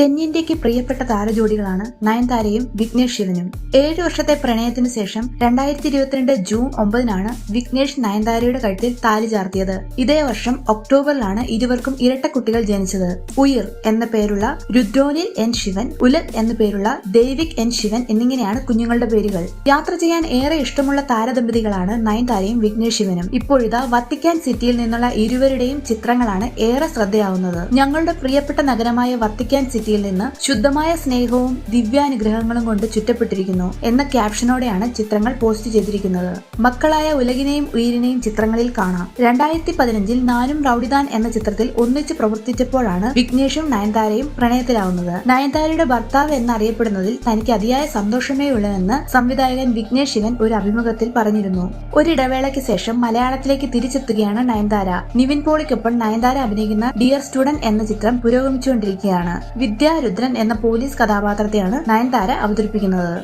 തെന്നിന്ത്യക്ക് പ്രിയപ്പെട്ട താരജോഡികളാണ് നയൻതാരയും വിഘ്നേഷ് ശിവനും. 7 വർഷത്തെ പ്രണയത്തിനു ശേഷം 2022 ജൂൺ 9-നാണ് വിഘ്നേഷ് നയൻതാരയുടെ കഴുത്തിൽ താലി ചാർത്തിയത്. ഇതേ വർഷം ഒക്ടോബറിലാണ് ഇരുവർക്കും ഇരട്ട കുട്ടികൾ ജനിച്ചത്. ഉയിർ എന്ന പേരുള്ള രുദ്രോനിൽ എൻ ശിവൻ, ഉലൽ എന്ന പേരുള്ള ദേവിക് എൻ ശിവൻ എന്നിങ്ങനെയാണ് കുഞ്ഞുങ്ങളുടെ പേരുകൾ. യാത്ര ചെയ്യാൻ ഏറെ ഇഷ്ടമുള്ള താരദമ്പതികളാണ് നയൻതാരയും വിഘ്നേഷ് ശിവനും. ഇപ്പോഴിതാ വത്തിക്കാൻ സിറ്റിയിൽ നിന്നുള്ള ഇരുവരുടെയും ചിത്രങ്ങളാണ് ഏറെ ശ്രദ്ധയാവുന്നത്. ഞങ്ങളുടെ പ്രിയപ്പെട്ട നഗരമായ വത്തിക്കാൻ സിറ്റിയിൽ നിന്ന് ശുദ്ധമായ സ്നേഹവും ദിവ്യാനുഗ്രഹങ്ങളും കൊണ്ട് ചുറ്റപ്പെട്ടിരിക്കുന്നു എന്ന ക്യാപ്ഷനോടെയാണ് ചിത്രങ്ങൾ പോസ്റ്റ് ചെയ്തിരിക്കുന്നത്. മക്കളായ ഉലകിനെയും ഉയിരിനെയും ചിത്രങ്ങളിൽ കാണാം. 2015-ൽ നാനും റൌഡിദാൻ എന്ന ചിത്രത്തിൽ ഒന്നിച്ച് പ്രവർത്തിച്ചപ്പോഴാണ് വിഘ്നേഷും നയൻതാരയും പ്രണയത്തിലാവുന്നത്. നയൻതാരയുടെ ഭർത്താവ് എന്നറിയപ്പെടുന്നതിൽ തനിക്ക് അതിയായ സന്തോഷമേ ഉള്ളൂവെന്ന് സംവിധായകൻ വിഘ്നേഷ് ശിവൻ ഒരു അഭിമുഖത്തിൽ പറഞ്ഞിരുന്നു. ഒരിടവേളയ്ക്ക് ശേഷം മലയാളത്തിലേക്ക് തിരിച്ചെത്തുകയാണ് നയൻതാര. നിവിൻ പോളിക്കൊപ്പം നയൻതാര അഭിനയിക്കുന്ന ഡിയർ സ്റ്റുഡന്റ് എന്ന ചിത്രം പുരോഗമിച്ചുകൊണ്ടിരിക്കുകയാണ്. വിദ്യാരുദ്രൻ എന്ന പോലീസ് കഥാപാത്രത്തെയാണ് നയൻതാര അവതരിപ്പിക്കുന്നത്.